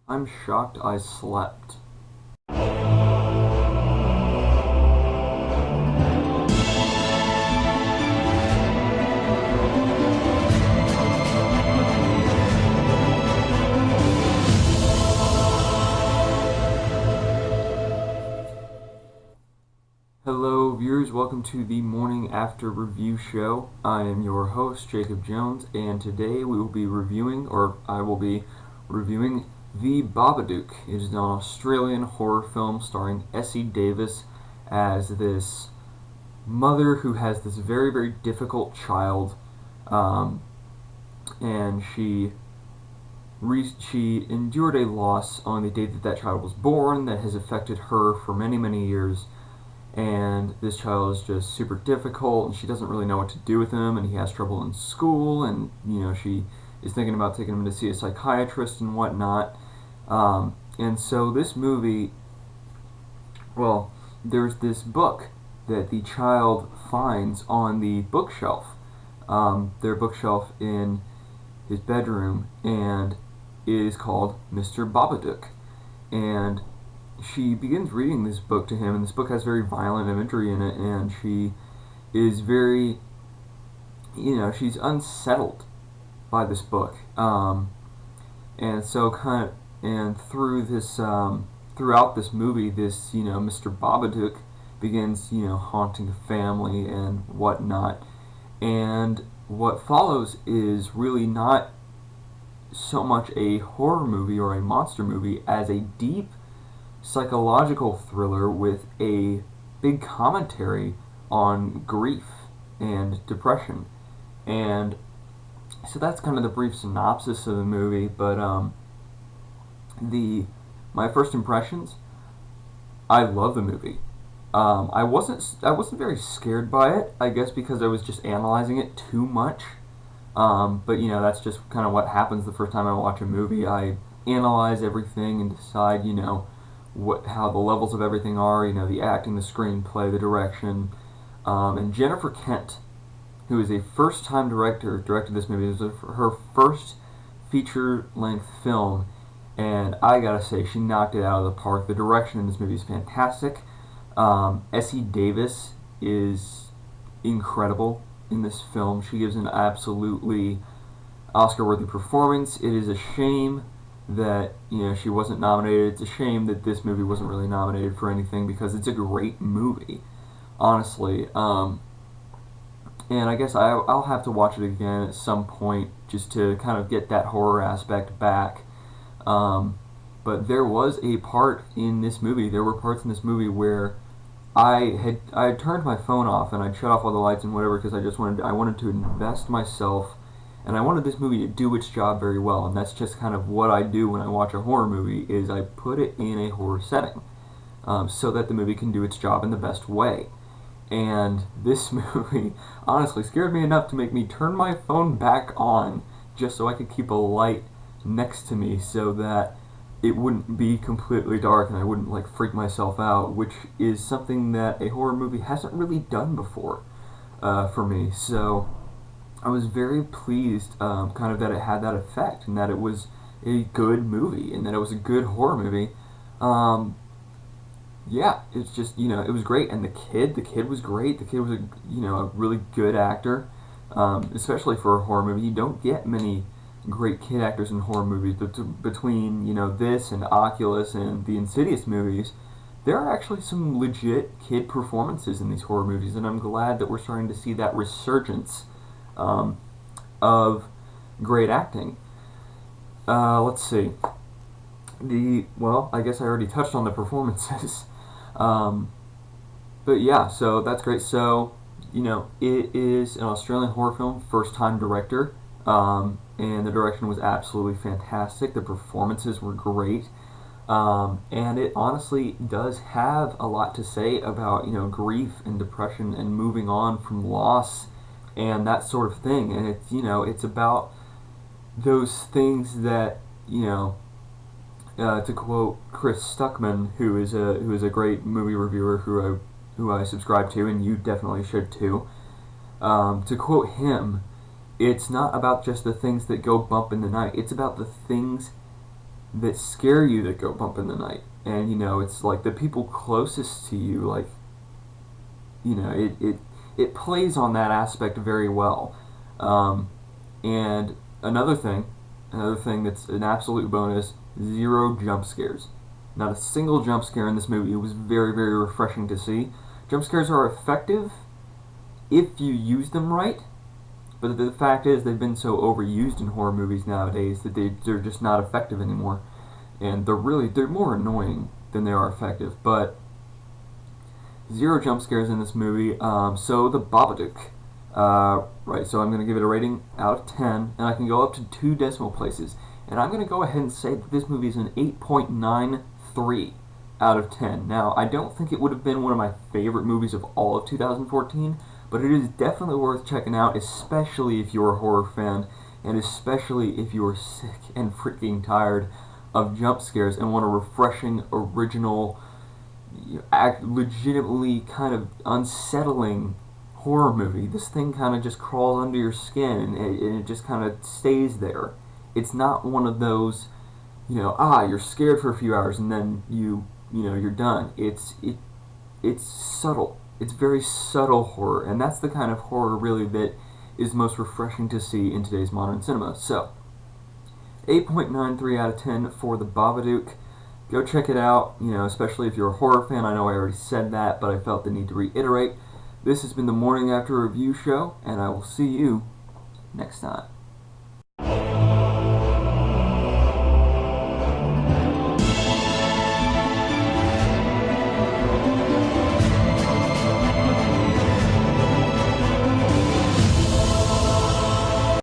I'm shocked I slept. Hello, viewers. Welcome to the Morning After Review Show. I am your host, Jacob Jones, and today we will be reviewing, or I will be reviewing, The Babadook. It is an Australian horror film starring Essie Davis as this mother who has this very, very difficult child, and she endured a loss on the day that that child was born that has affected her for many, many years. And this child is just super difficult, and she doesn't really know what to do with him, and he has trouble in school, and she is thinking about taking him to see a psychiatrist and whatnot. And so this movie, well, there's this book that the child finds on the bookshelf, their bookshelf in his bedroom, and it is called Mr. Babadook. And she begins reading this book to him, and this book has very violent imagery in it, and she is very, she's unsettled by this book. And so and through this, throughout this movie, this, Mr. Babadook begins, haunting the family and whatnot. And what follows is really not so much a horror movie or a monster movie as a deep psychological thriller with a big commentary on grief and depression. And so that's kind of the brief synopsis of the movie. But my first impressions, I love the movie. I wasn't very scared by it, I guess because I was just analyzing it too much. But that's just kind of what happens the first time I watch a movie. I analyze everything and decide, how the levels of everything are, the acting, the screenplay, the direction. And Jennifer Kent, who is a first-time director, directed this movie. It was her first feature-length film, and I gotta say, she knocked it out of the park. The direction in this movie is fantastic. Essie Davis is incredible in this film. She gives an absolutely Oscar-worthy performance. It is a shame that she wasn't nominated. It's a shame that this movie wasn't really nominated for anything because it's a great movie, honestly. And I guess I'll have to watch it again at some point just to kind of get that horror aspect back. But there was a part in this movie. There were parts in this movie where I had turned my phone off and I'd shut off all the lights and whatever because I wanted to invest myself. And I wanted this movie to do its job very well, and that's just kind of what I do when I watch a horror movie, is I put it in a horror setting, so that the movie can do its job in the best way. And this movie honestly scared me enough to make me turn my phone back on, just so I could keep a light next to me so that it wouldn't be completely dark and I wouldn't freak myself out, which is something that a horror movie hasn't really done before for me. So I was very pleased kind of that it had that effect and that it was a good movie and that it was a good horror movie. Yeah, it's just, it was great. And the kid was great. The kid was a really good actor, especially for a horror movie. You don't get many great kid actors in horror movies, but between, this and Oculus and the Insidious movies, there are actually some legit kid performances in these horror movies, and I'm glad that we're starting to see that resurgence of great acting. Let's see. I guess I already touched on the performances. But yeah, so that's great. So, it is an Australian horror film, first-time director, and the direction was absolutely fantastic. The performances were great. And it honestly does have a lot to say about, grief and depression and moving on from loss and that sort of thing. And it's it's about those things that to quote Chris Stuckman, who is a great movie reviewer who I subscribe to, and you definitely should too. To quote him, it's not about just the things that go bump in the night. It's about the things that scare you that go bump in the night. And, it's like the people closest to you, like, it plays on that aspect very well. And another thing that's an absolute bonus, zero jump scares. Not a single jump scare in this movie. It was very, very refreshing to see. Jump scares are effective if you use them right, but the fact is they've been so overused in horror movies nowadays that they're just not effective anymore. And they're more annoying than they are effective. But zero jump scares in this movie. So the Babadook. Right, so I'm going to give it a rating out of 10, and I can go up to 2 decimal places. And I'm going to go ahead and say that this movie is an 8.93 out of 10. Now, I don't think it would have been one of my favorite movies of all of 2014, but it is definitely worth checking out, especially if you're a horror fan, and especially if you're sick and freaking tired of jump scares and want a refreshing, original, legitimately kind of unsettling horror movie. This thing kind of just crawls under your skin, and it just kind of stays there. It's not one of those, you're scared for a few hours and then you're done. It's subtle. It's very subtle horror, and that's the kind of horror really that is most refreshing to see in today's modern cinema. So, 8.93 out of 10 for the Babadook. Go check it out, especially if you're a horror fan. I know I already said that, but I felt the need to reiterate. This has been the Morning After Review Show, and I will see you next time.